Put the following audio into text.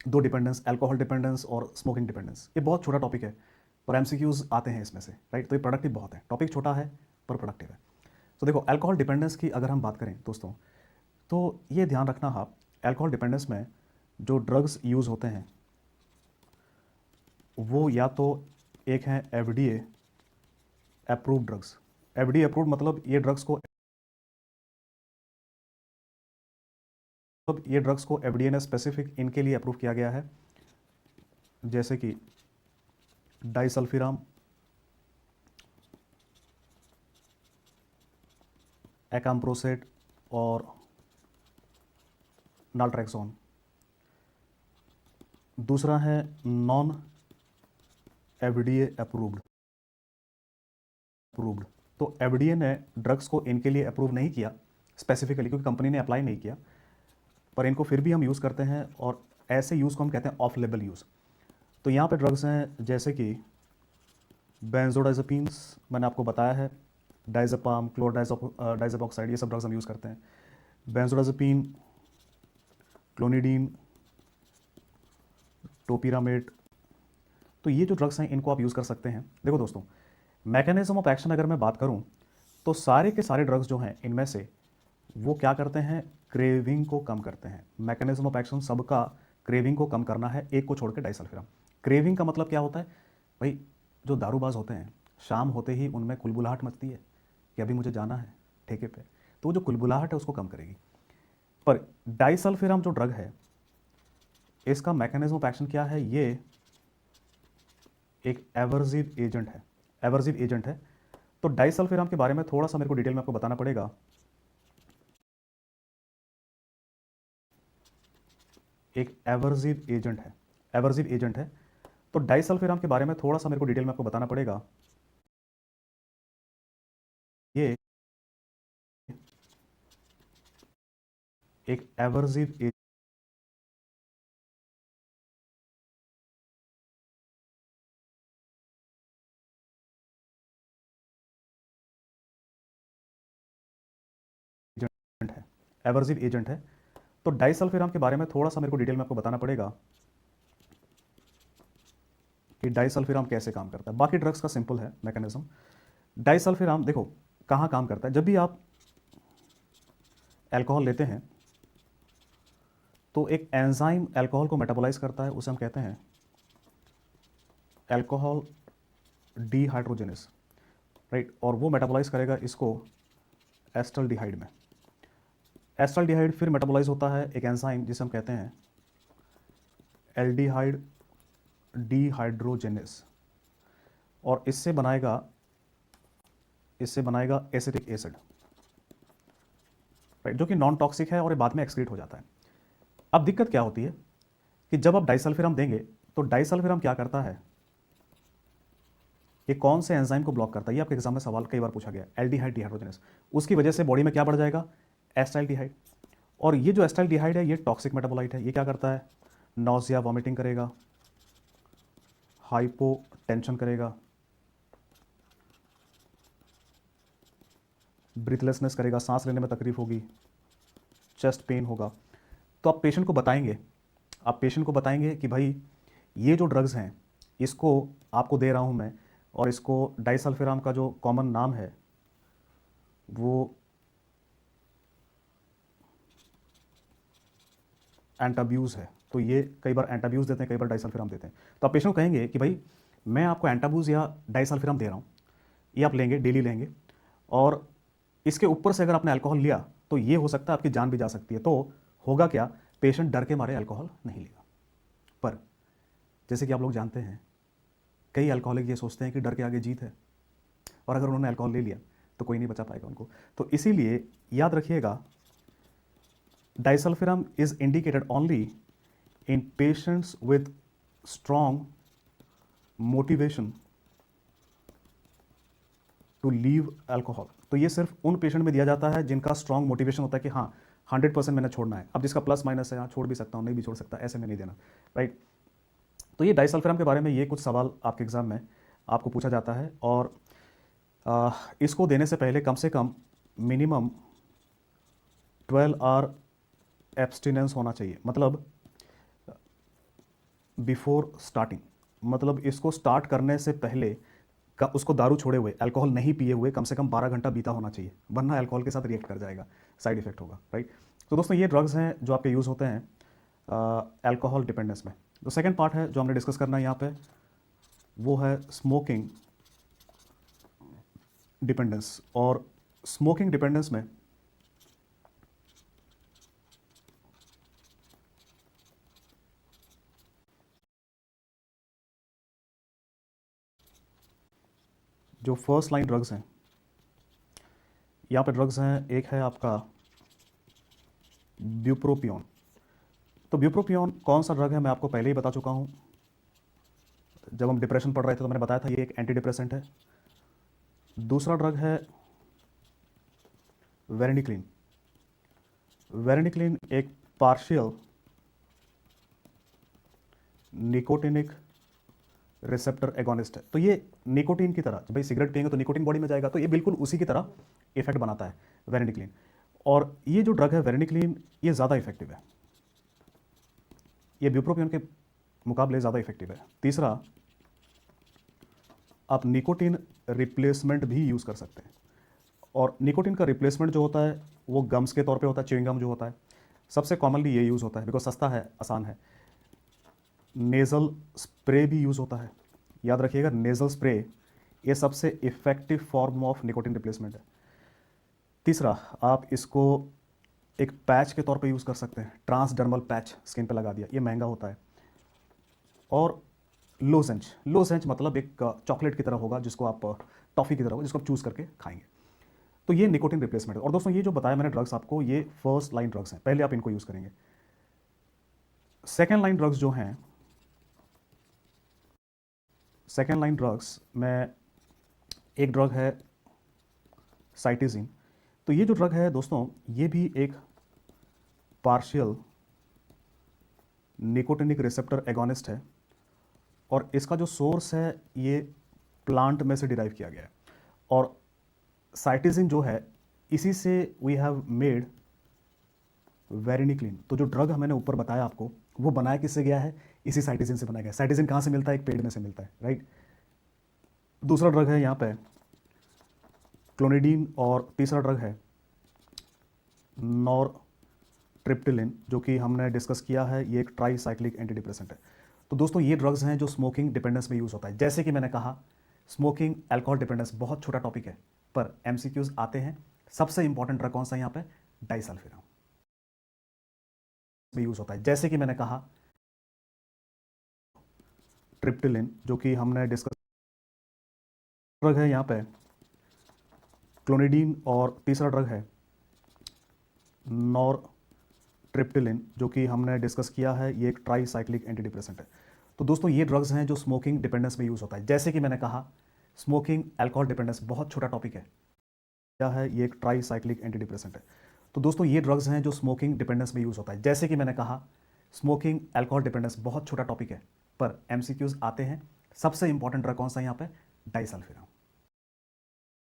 दो dependence, alcohol dependence और smoking dependence. ये बहुत छोटा टॉपिक है पर एमसीक्यूज आते हैं इसमें से, राइट। तो ये प्रोडक्टिव बहुत है, टॉपिक छोटा है पर प्रोडक्टिव है। तो देखो अल्कोहल डिपेंडेंस की अगर हम बात करें दोस्तों, तो ये ध्यान रखना आप, अल्कोहल डिपेंडेंस में जो ड्रग्स यूज़ होते हैं वो या तो एक है FDA approved drugs. FDA approved मतलब ये ड्रग्स को एफडीए ने स्पेसिफिक इनके लिए अप्रूव किया गया है, जैसे कि डाइसल्फिराम, एकाम्प्रोसेट और नाल्ट्रैक्सोन। दूसरा है नॉन एफडीए अप्रूव्ड। तो एफडीए ने ड्रग्स को इनके लिए अप्रूव नहीं किया स्पेसिफिकली, क्योंकि कंपनी ने अप्लाई नहीं किया, पर इनको फिर भी हम यूज़ करते हैं और ऐसे यूज़ को हम कहते हैं ऑफ लेबल यूज़। तो यहाँ पे ड्रग्स हैं जैसे कि बेंजोडाइज़ेपिन्स, मैंने आपको बताया है, डाइज़ेपाम, क्लोरडाइज़ेपॉक्साइड, ये सब ड्रग्स हम यूज़ करते हैं। बेंजोडाइज़ेपिन, क्लोनिडीन, टोपिरामेट, तो ये जो ड्रग्स हैं इनको आप यूज़ कर सकते हैं। देखो दोस्तों, मैकेनिज्म ऑफ एक्शन अगर मैं बात करूं तो सारे के सारे ड्रग्स जो हैं इनमें से वो क्या करते हैं, क्रेविंग को कम करते हैं। मैकेनिज्म ऑफ एक्शन सबका क्रेविंग को कम करना है, एक को छोड़ के डाइसल्फिराम। क्रेविंग का मतलब क्या होता है भाई, जो दारूबाज होते हैं शाम होते ही उनमें कुलबुलाहट मचती है कि अभी मुझे जाना है ठेके पे, तो वो जो कुलबुलाहट है उसको कम करेगी। पर डाइसल्फिराम जो ड्रग है इसका मैकेनिज्म ऑफ एक्शन क्या है, ये एक एवर्सिव एजेंट है। एवर्सिव एजेंट है, तो डाइसल्फिराम के बारे में थोड़ा सा मेरे को डिटेल में आपको बताना पड़ेगा। एक एवर्सिव एजेंट है, एवर्सिव एजेंट है, तो डाइसल्फिराम के बारे में थोड़ा सा मेरे को डिटेल में आपको बताना पड़ेगा। ये एक एवर्सिव एजेंट है, एवर्सिव एजेंट है, तो डाइसल्फिराम के बारे में थोड़ा सा मेरे को डिटेल में आपको बताना पड़ेगा कि डाइसल्फिराम कैसे काम करता है। बाकी ड्रग्स का सिंपल है मैकेनिज्म। डाइसल्फिराम देखो कहाँ काम करता है, जब भी आप अल्कोहल लेते हैं तो एक एंजाइम अल्कोहल को मेटाबोलाइज करता है, उसे हम कहते हैं अल्कोहल डीहाइड्रोजेनेस, राइट। और वो मेटाबोलाइज करेगा इसको एस्टल्डिहाइड में। एस्टल्डिहाइड फिर मेटाबोलाइज होता है एक एंजाइम जिसे हम कहते हैं एल्डिहाइड डीहाइड्रोजेनेस, और इससे बनाएगा एसिटिक एसिड, राइट, जो कि नॉन टॉक्सिक है और ये बाद में एक्सक्रीट हो जाता है। अब दिक्कत क्या होती है कि जब आप डाइसल्फिराम देंगे तो डाइसल्फिराम क्या करता है, ये कौन से एंजाइम को ब्लॉक करता है, ये आपके एग्जाम में सवाल कई बार पूछा गया, एल्डिहाइड डिहाइड्रोजेनेस। उसकी वजह से बॉडी में क्या बढ़ जाएगा, एस्टाइलडिहाइड। और ये जो एस्टाइलडिहाइड है ये टॉक्सिक मेटाबोलाइट है, ये क्या करता है, नॉजिया, वॉमिटिंग करेगा, हाइपो टेंशन करेगा, ब्रीथलेसनेस करेगा, सांस लेने में तकलीफ होगी, चेस्ट पेन होगा। तो आप पेशेंट को बताएंगे, कि भाई ये जो ड्रग्स हैं इसको आपको दे रहा हूँ मैं, और इसको डाइसल्फिराम का जो कॉमन नाम है वो एंटाब्यूज़ है। तो ये कई बार एंटाब्यूज़ देते हैं, कई बार डाइसल्फिराम देते हैं। तो आप पेशेंट को कहेंगे कि भाई मैं आपको एंटाबूज़ या डाइसल्फिराम दे रहा हूँ, ये आप लेंगे, डेली लेंगे, और इसके ऊपर से अगर आपने अल्कोहल लिया तो ये हो सकता है आपकी जान भी जा सकती है। तो होगा क्या, पेशेंट डर के मारे अल्कोहल नहीं लेगा। पर जैसे कि आप लोग जानते हैं कई अल्कोहलिक ये सोचते हैं कि डर के आगे जीत है, और अगर उन्होंने अल्कोहल ले लिया तो कोई नहीं बचा पाएगा उनको। तो इसीलिए याद रखिएगा, disulfiram is indicated only in patients with strong motivation to leave alcohol. तो ये सिर्फ उन पेशेंट में दिया जाता है जिनका स्ट्रॉन्ग मोटिवेशन होता है कि हाँ 100% मैंने छोड़ना है। अब जिसका प्लस माइनस है, हाँ छोड़ भी सकता हूँ, नहीं भी छोड़ सकता, ऐसे में नहीं देना, राइट। तो ये डाइसल्फिराम के बारे में ये कुछ सवाल आपके एग्जाम में आपको पूछा जाता है, और इसको देने से पहले कम से कम मिनिमम 12 आवर एब्सटिनेंस होना चाहिए। मतलब बिफोर स्टार्टिंग, मतलब इसको स्टार्ट करने से पहले का उसको दारू छोड़े हुए, अल्कोहल नहीं पिए हुए कम से कम 12 घंटा बीता होना चाहिए, वरना अल्कोहल के साथ रिएक्ट कर जाएगा, साइड इफेक्ट होगा, राइट। तो दोस्तों ये ड्रग्स हैं जो आपके यूज़ होते हैं अल्कोहल डिपेंडेंस में। तो सेकेंड पार्ट है जो हमने डिस्कस करना है यहाँ पे, वो है स्मोकिंग डिपेंडेंस। और स्मोकिंग डिपेंडेंस में जो फर्स्ट लाइन ड्रग्स हैं, यहाँ पे ड्रग्स हैं, एक है आपका ब्यूप्रोपियोन। तो ब्यूप्रोपियोन कौन सा ड्रग है मैं आपको पहले ही बता चुका हूँ, जब हम डिप्रेशन पढ़ रहे थे तो मैंने बताया था ये एक एंटी डिप्रेसेंट है। दूसरा ड्रग है वेरेनिक्लिन। वेरेनिक्लिन एक पार्शियल निकोटिनिक रिसेप्टर एगोनिस्ट है। तो ये निकोटीन की तरह, जब भाई सिगरेट पिएंगे तो निकोटीन बॉडी में जाएगा, तो ये बिल्कुल उसी की तरह इफेक्ट बनाता है वेरेनिक्लिन। और ये जो ड्रग है वेरेनिक्लिन, ये ज़्यादा इफेक्टिव है, ये ब्यूप्रोपियोन के मुकाबले ज़्यादा इफेक्टिव है। तीसरा, आप निकोटीन रिप्लेसमेंट भी यूज़ कर सकते हैं। और निकोटीन का रिप्लेसमेंट जो होता है वो गम्स के तौर पे होता है, च्युइंग गम जो होता है, सबसे कॉमनली ये यूज़ होता है बिकॉज सस्ता है, आसान है। नेज़ल स्प्रे भी यूज़ होता है, याद रखिएगा नेज़ल स्प्रे ये सबसे effective form of nicotine replacement है। तीसरा, आप इसको एक पैच के तौर पे यूज़ कर सकते हैं, ट्रांसडर्मल पैच स्किन पे लगा दिया, ये महंगा होता है। और लोजेंज, लोजेंज मतलब एक चॉकलेट की तरह होगा, जिसको आप टॉफ़ी की तरह होगा, जिसको आप चूज़ करके खाएंगे। तो ये निकोटीन रिप्लेसमेंट है। और दोस्तों ये जो बताया मैंने ड्रग्स आपको, ये फर्स्ट लाइन ड्रग्स हैं, पहले आप इनको यूज़ करेंगे। सेकेंड लाइन ड्रग्स जो हैं, सेकेंड लाइन ड्रग्स में एक ड्रग है साइटिजिन। तो ये जो ड्रग है दोस्तों, ये भी एक पार्शियल निकोटिनिक रिसेप्टर एगोनिस्ट है। और इसका जो सोर्स है ये प्लांट में से डिराइव किया गया है। और साइटिजिन जो है, इसी से वी हैव मेड वेरेनिक्लिन। तो जो ड्रग मैंने ऊपर बताया आपको, वो बनाया किससे गया है, इसी साइटिजिन से बनाया गया। साइटिजिन कहाँ से मिलता है, एक पेड़ में से मिलता है, राइट। दूसरा ड्रग है यहाँ पे क्लोनिडीन, और तीसरा ड्रग है नॉरट्रिप्टिलिन, जो कि हमने डिस्कस किया है, ये एक ट्राईसाइक्लिक एंटी डिप्रेसेंट है। तो दोस्तों ये ड्रग्स हैं जो स्मोकिंग डिपेंडेंस में यूज़ होता है। जैसे कि मैंने कहा, स्मोकिंग अल्कोहल डिपेंडेंस बहुत छोटा टॉपिक है, पर एमसीक्यूज आते हैं। सबसे इंपॉर्टेंट ड्रग कौन सा है यहाँ पे, डाइसल्फिराम में यूज़ होता है। जैसे कि मैंने कहा, ट्रिप्टिलिन, जो कि हमने डिस्कस, ड्रग है यहाँ पे क्लोनिडीन, और तीसरा ड्रग है नॉरट्रिप्टिलिन, जो कि हमने डिस्कस किया है, ये एक ट्राईसाइक्लिक एंटी डिप्रेसेंट है। तो दोस्तों ये ड्रग्स हैं जो स्मोकिंग डिपेंडेंस में यूज़ होता है। जैसे कि मैंने कहा, स्मोकिंग अल्कोहल डिपेंडेंस बहुत छोटा टॉपिक है, क्या है, ये एक ट्राईसाइक्लिक एंटी डिप्रेसेंट है। तो दोस्तों ये ड्रग्स हैं जो स्मोकिंग डिपेंडेंस में यूज़ होता है। जैसे कि मैंने कहा, स्मोकिंग अल्कोहल डिपेंडेंस बहुत छोटा टॉपिक है, पर एमसीक्यूज आते हैं। सबसे इंपॉर्टेंट ड्रग कौन सा है यहाँ पे, डाइसल्फिराम।